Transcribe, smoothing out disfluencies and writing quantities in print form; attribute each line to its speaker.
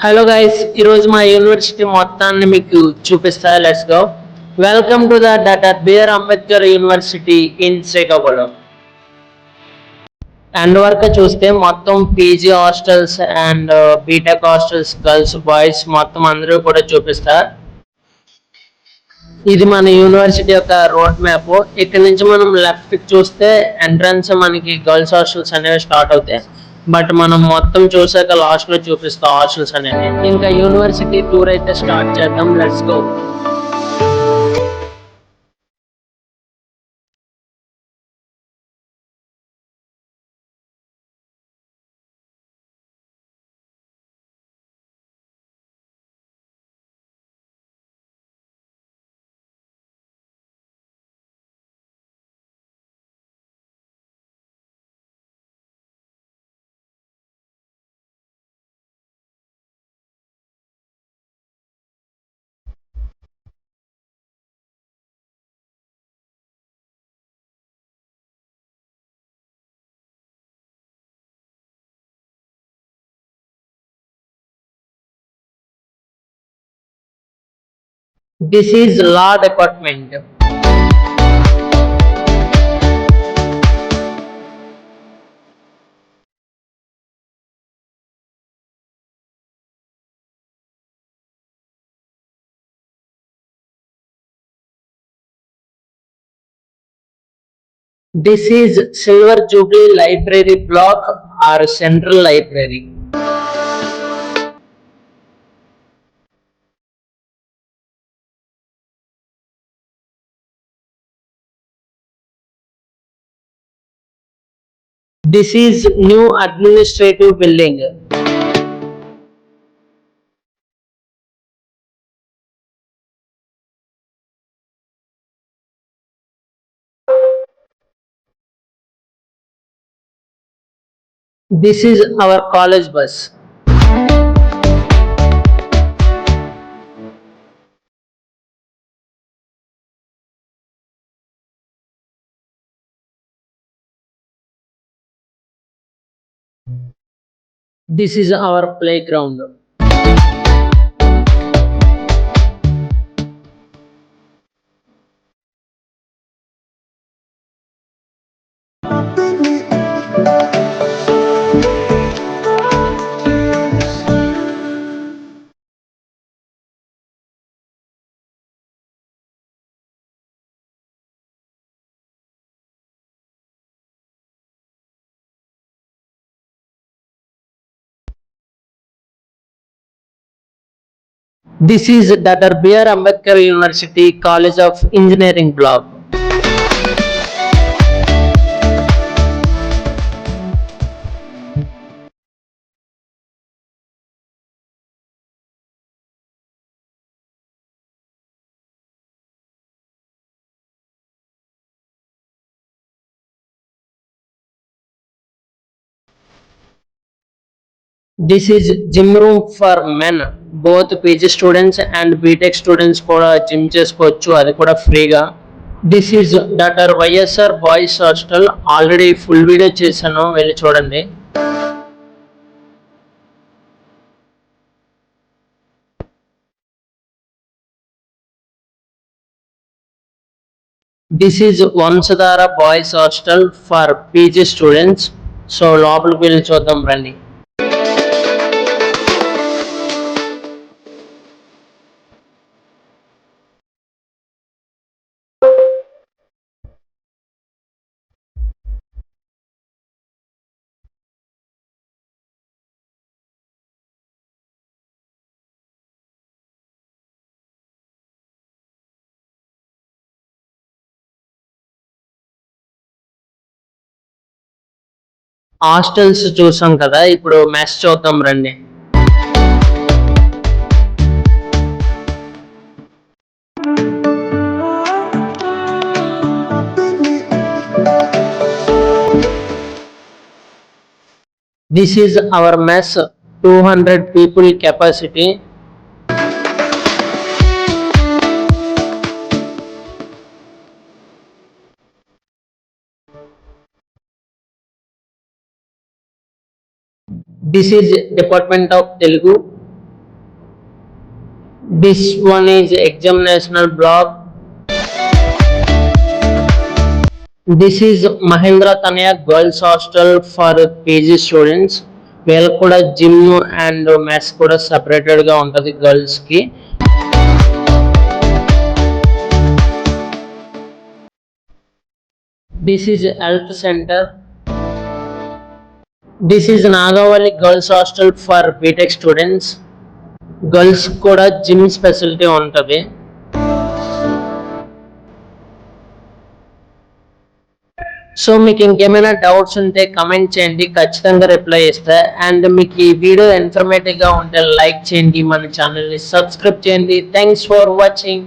Speaker 1: Hello guys, ఈరోజు మా university మొత్తాన్ని మీకు చూపిస్తా. Let's go. Welcome to the doctor B R Ambedkar university in Srikakulam. And వరకు చూస్తే మొత్తం PG hostels and BTech hostels, girls boys మొత్తం అందరూ కూడా చూపిస్తారు. ఇది మన యూనివర్సిటీ యొక్క రోడ్ మ్యాప్. ఇక్కడ నుంచి మనం లెఫ్ట్ చూస్తే ఎంట్రన్స్ మనకి గర్ల్స్ హాస్టల్స్ అనేవి స్టార్ట్ అవుతాయి. బట్ మనం మొత్తం చూసాక లాస్ట్ లో చూపిస్తాం హాస్టల్స్ అనేవి. ఇంకా యూనివర్సిటీ టూర్ అయితే స్టార్ట్ చేద్దాం. Let's go. This is law department. This is Silver Jubilee Library Block or Central Library. This is new administrative building. This is our college bus. This is our playground. This is Dr. B.R. Ambedkar University College of Engineering block. This is gym room for men. Both PG students and BTech students కూడా gym చేసుకోవచ్చు, అది కూడా ఫ్రీగా. This is doctor YSR boys hostel. Already full video చేశాను, వెళ్ళి చూడండి. This is Vamsadhara boys hostel for PG students. So లోపలికి వెళ్ళి చూద్దాం రండి. హాస్టల్స్ చూసాం కదా, ఇప్పుడు మెస్ చూద్దాం రండి. This is our mess, 200 people capacity. This is Department of Telugu. This one is examinational block. This is Mahendra Tanya Girls Hostel for PG students. వీళ్ళకి కూడా జిమ్ అండ్ మెస్ కూడా separated గా ఉంటుంది girls కి. This is health center. This is Nagavali Girls Hostel for BTech students. Girls కూడా gym facility ఉంటుంది. So మీకు ఇంకేమైనా డౌట్స్ ఉంటే కమెంట్ చేయండి, ఖచ్చితంగా రిప్లై ఇస్తా. అండ్ మీకు ఈ వీడియో ఇన్ఫర్మేటివ్గా ఉంటే లైక్ చేయండి, మన ఛానల్ని సబ్స్క్రైబ్ చేయండి. Thanks for watching.